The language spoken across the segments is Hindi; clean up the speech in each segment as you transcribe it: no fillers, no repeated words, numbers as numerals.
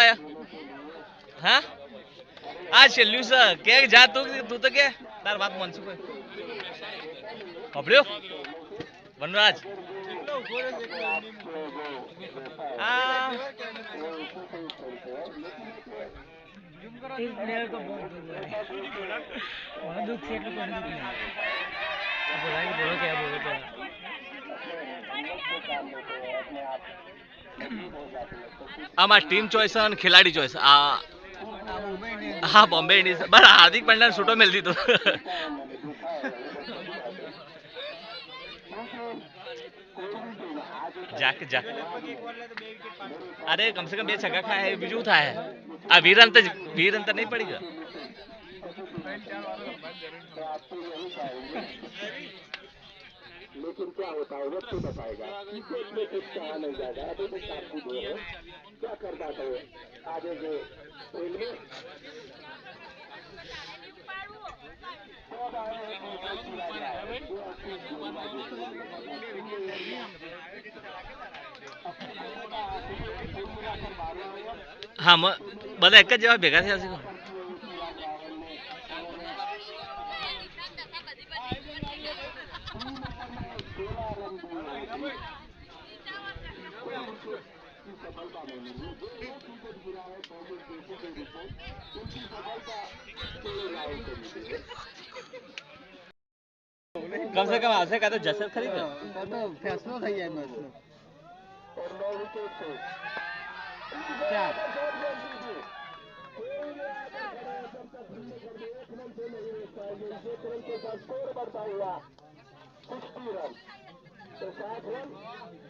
लाया हाँ आज छेल्लू से क्या जा तू तो क्या तार बात मन सुख पकड़ियो वनराज इस प्लेयर को बहुत दुख से बोला कि बोलो क्या आम टीम चॉइस और खिलाड़ी चॉइस हाँ बॉम्बे इंडियंस बस हार्दिक पांड्या सूटो मिल दी तो जाके जा अरे कम से कम ये छक्का खाया है बिजू था है वीर अंतर नहीं पड़ेगा लेकिन क्या होता है वक्त बताएगा इसमें कुछ कहा नहीं जाएगा अभी तो काफी दूर है क्या कर पाते हैं आगे जो रेलवे हाँ બધા એક જ જેવા ભેગા થયા છે कम से कम आपसे का तो जसर खरीद तो फैसलो થઈ જાય મેચ નો 4 तो 7 रन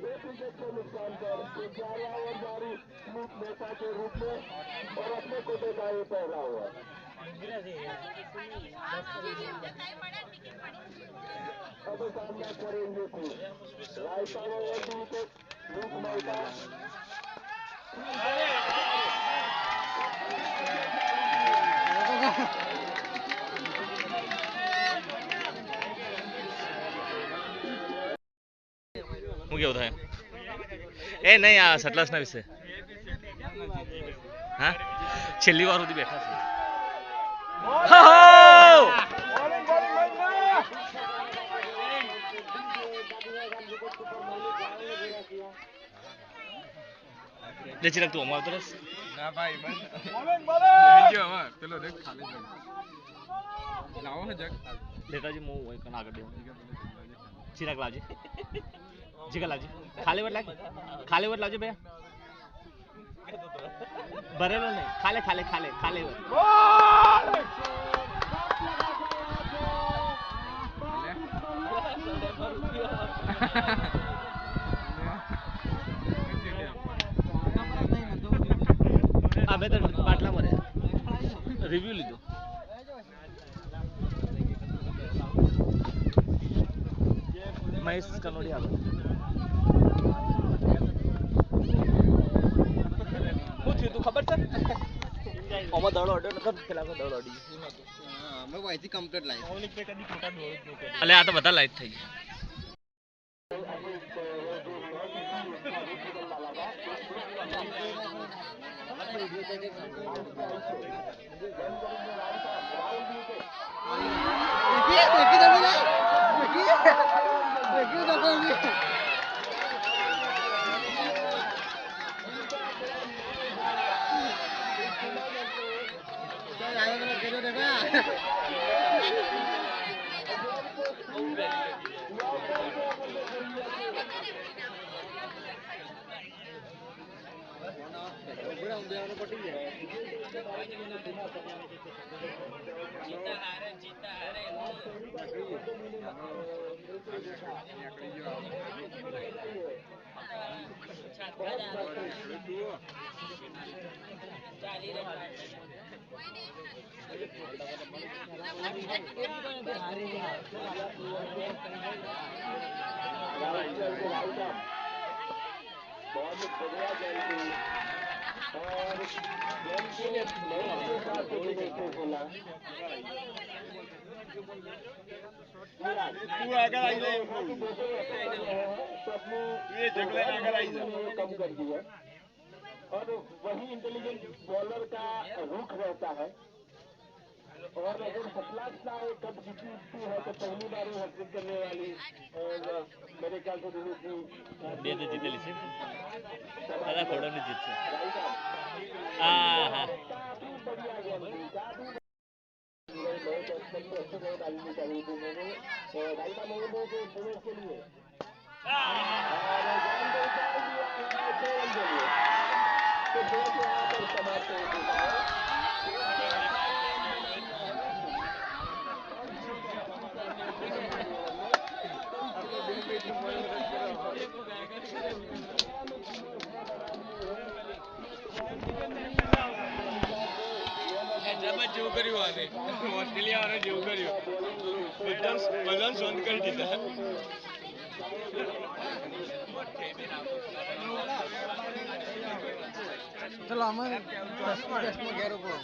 1 विकेट के नुकसान पर 11 ओवर जारी लूप नेता के रूप में और अपने कोटे का ये पहला हुआ अब सामना करेंगे राइट ओवर विकेट लूप नेता હું કેવું થાય એ નહીં આ સટલાસના વિશે હા છેલ્લી વાર સુધી બેઠા છે લેચી રાખતું અમાર તરફ ના ભાઈ બસ જો અમાર પેલો દેખ ખાલી લાવો હે જગ લેતાજી મો હોય કના આગળ દે ચિરાગ લાવજે જીગા લાવજે ખાલી વટ લાવજે ભૈયા ભરેલો નહીં ખાલે વટ અમે તો બાટલા મરે રિવ્યુ લીધો મહેશ કનોડિયા શું થયું તું ખબર છે આમાં દડો અડ્યો નતો પેલા દડો અડી અમે વાયથી કમ્પ્લીટ લાઈવ એટલે આ તો બધા લાઈટ થઈ ગયા ये जगले आगे आई कम कर दिया और वही इंटेलिजेंट बॉलर का रुख रहता है। और अगर सतलाज का एक कप जीती है तो पहली बार वो हैट्रिक करने वाली मेरे ख्याल से दोनों की બે તો જીતેલી છે દાદા ખોડોની જીત છે હા હા काफी बढ़िया गेम थी, काफी बहुत अच्छे बहुत डाली निकाली थी मैंने राइटा मोहम्मद के प्रवेश के लिए और गेम को उतार दिया है 6 रन के लिए। तो मैच यहाँ पर समाप्त हो चुका है। હૈદરાબાદ જેવું કર્યું આને ઓસ્ટ્રેલિયા વાળા જેવું કર્યું બધા સોન કરી દીધા ચલો અમે 10 માં ઘેર ઉપર